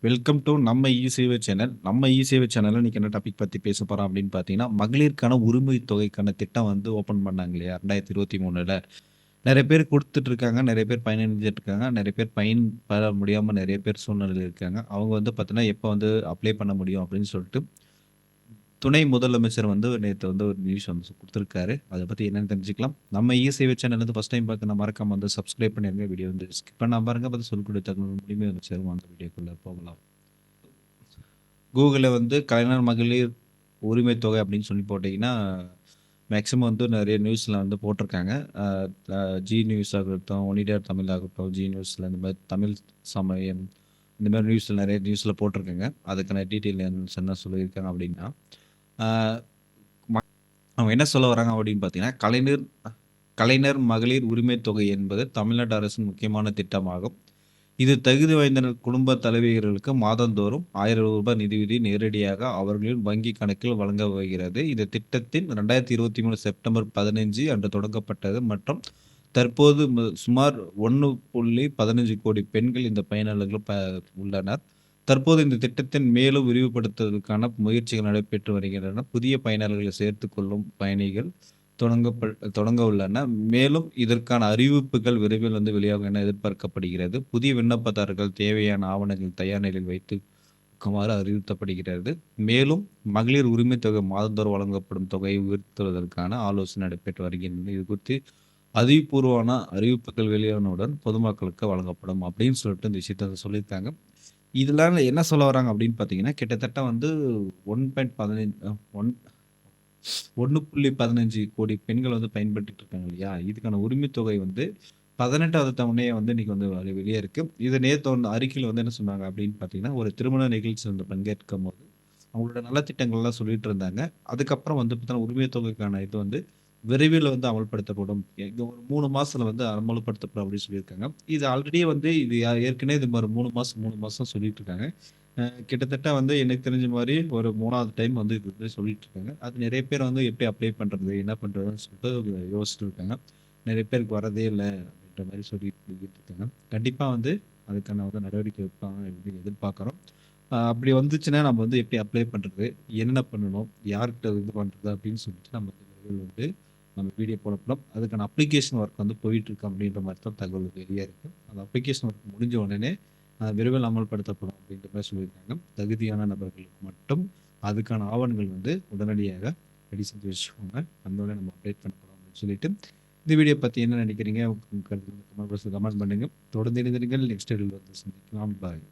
Welcome to நம்ம இ-சேவை channel. நம்ம இ-சேவை சேனல்ல இன்னைக்கு என்ன டாபிக் பத்தி பேச போறோம் அப்படின்னு பார்த்தீங்கன்னா, மகளிருக்கான உரிமை தொகைக்கான திட்டம் வந்து ஓப்பன் பண்ணாங்க இல்லையா? 2023ல. நெறைய பேர் குடுத்துட்டு இருக்காங்க. நெறைய பேர் பயனடைஞ்சுட்டு இருக்காங்க. நெறைய பேர் பயன் பெற முடியாம நெறைய பேர் சூழ்நிலையில இருக்காங்க. அவங்க வந்து பார்த்தீங்கன்னா, எப்ப வந்து அப்ளை பண்ண முடியும் அப்படின்னு சொல்லிட்டு, துணை முதலமைச்சர் வந்து நேத்து வந்து ஒரு நியூஸ் வந்து குடுத்துருக்காரு. அத பத்தி என்னன்னு தெரிஞ்சுக்கலாம். நம்ம இ-சேவை சேனல் வந்து ஃபர்ஸ்ட் டைம் பார்க்கணும்னா மறக்காம வந்து சப்ஸ்கிரைப் பண்ணிருங்க. வீடியோ வந்து ஸ்கிப் பண்ணாம பாருங்க. அப்ப தான் சொல்லக்கூடிய தகவல் மூலியமே வந்து சேரும். அந்த வீடியோக்குள்ள போகலாம். கூகுள்ல வந்து கலைஞர் மகளிர் உரிமை தொகை அப்படின்னு சொல்லி போட்டீங்கன்னா, மேக்ஸிமம் வந்து நெறைய நியூஸ்ல வந்து போட்டிருக்காங்க. அ அ ஜி நியூஸ் ஆகட்டும், ஒனிடா தமிழ் ஆகட்டும், ஜி நியூஸ்ல இந்த மாரி தமிழ் சமயம் இந்த மாரி நியூஸ்ல நெறைய நியூஸ்ல போட்டிருக்காங்க. அதுக்கான டீட்டெயில் என்ன சொல்லியிருக்காங்க அப்படின்னா, அ அவங்க என்ன சொல்ல வராங்க அப்படின்னு பார்த்தீங்கன்னா, கலைஞர் கலைஞர் மகளிர் உரிமை தொகை என்பது தமிழ்நாடு அரசின் முக்கியமான திட்டமாகும். இது தகுதி வாய்ந்த குடும்ப தலைவிகளுக்கு மாதந்தோறும் ரூ. 1000 நிதியுதவி நேரடியாக அவர்களின் வங்கி கணக்கில் வழங்க வருகிறது. இந்த திட்டத்தின் 2023 செப்டம்பர் 15 அன்று தொடங்கப்பட்டது மற்றும் தற்போது சுமார் 1.15 கோடி பெண்கள் இந்த பயனாளர்கள் உள்ளனர். தற்போது இந்த திட்டத்தின் மேலும் விரிவுபடுத்துவதற்கான முயற்சிகள் நடைபெற்று வருகின்றன. புதிய பயனாளர்களை சேர்த்துக் கொள்ளும் பயணிகள் தொடங்க உள்ளன. மேலும் இதற்கான அறிவிப்புகள் விரைவில் வந்து வெளியாகும் என எதிர்பார்க்கப்படுகிறது. புதிய விண்ணப்பதாரர்கள் தேவையான ஆவணங்கள் தயார் நிலையில் வைத்துக்குமாறு அறிவுறுத்தப்படுகிறது. மேலும் மகளிர் உரிமை தொகை மாதந்தோறும் வழங்கப்படும் தொகையை உயர்த்துவதற்கான ஆலோசனை நடைபெற்று வருகின்றன. இது குறித்து அதிபூர்வமான அறிவிப்புகள் வெளியானவுடன் பொதுமக்களுக்கு வழங்கப்படும் அப்படின்னு சொல்லிட்டு இந்த விஷயத்த சொல்லியிருக்காங்க. இதனால என்ன சொல்ல வராங்க அப்படின்னு பார்த்தீங்கன்னா, கிட்டத்தட்ட வந்து 1.15 1 1.15 கோடி பெண்கள் வந்து பயன்பட்டுட்டு இருக்காங்க இல்லையா? இதுக்கான உரிமைத் தொகை வந்து 18வது தவணையா வந்து இன்னைக்கு வந்து வெளியே இருக்கு. இது நேத்து வந்து அறிக்கையில வந்து என்ன சொன்னாங்க அப்படின்னு பார்த்தீங்கன்னா, ஒரு திருமண நிகழ்ச்சியில வந்து பங்கேற்கும்போது, அவங்களோட நலத்திட்டங்கள்லாம் சொல்லிட்டு இருந்தாங்க. அதுக்கப்புறம் வந்து பார்த்தீங்கன்னா, உரிமைத் தொகைக்கான இது வந்து விரைவில் வந்து அமல்படுத்தப்படும். இந்த ஒரு 3 மாசத்துல வந்து அமல்படுத்தப்படும் அப்படின்னு சொல்லியிருக்காங்க. இது ஆல்ரெடியே வந்து இது ஏற்கனவே இது மாரி 3 மாசம் சொல்லிட்டு இருக்காங்க. கிட்டத்தட்ட வந்து எனக்கு தெரிஞ்ச மாரி ஒரு 3வது டைம் வந்து இது வந்து சொல்லிட்டு இருக்காங்க. அது நெறைய பேர் வந்து எப்படி அப்ளை பண்றது? என்ன பண்றதுன்னு சொல்லிட்டு யோசிச்சுட்டு இருக்காங்க. நெறைய பேருக்கு வரதே இல்ல அப்படின்ற மாரி சொல்லிட்டு இருக்காங்க. கண்டிப்பா வந்து அதுக்கான வந்து நடவடிக்கை எடுப்பாங்க அப்படின்னு எதிர்பார்க்குறோம். அப்படி வந்துச்சுன்னா நம்ம வந்து எப்படி அப்ளை பண்றது? என்ன பண்ணணும்? யார்கிட்ட இது பண்றது? அப்படின்னு சொல்லிட்டு நம்ம விரைவில் வந்து நம்ம வீடியோ போடப்படும். அதுக்கான அப்ளிகேஷன் ஒர்க் வந்து போயிட்டு இருக்கு அப்படின்ற மாரி தான் தகவல் வெளியா இருக்கு. அந்த அப்ளிகேஷன் ஒர்க் முடிஞ்ச உடனே விரைவில் அமல்படுத்தப்படும் அப்படின்ற மாரி சொல்லியிருக்காங்க. தகுதியான நபர்களுக்கு மட்டும் அதுக்கான ஆவணங்கள் வந்து உடனடியாக ரெடி செஞ்சு வச்சுக்கோங்க. வந்தோனே நம்ம அப்டேட் பண்ண போறோம் அப்படின்னு சொல்லிட்டு, இந்த வீடியோ பத்தி என்ன நினைக்கிறீங்க? உங்க கருத்து கமெண்ட் பாக்ஸ்ல கமெண்ட் பண்ணுங்க. தொடர்ந்து இணைந்திருங்கள். நெக்ஸ்ட் வீடியோல வந்து சந்திக்கலாம். பாய்.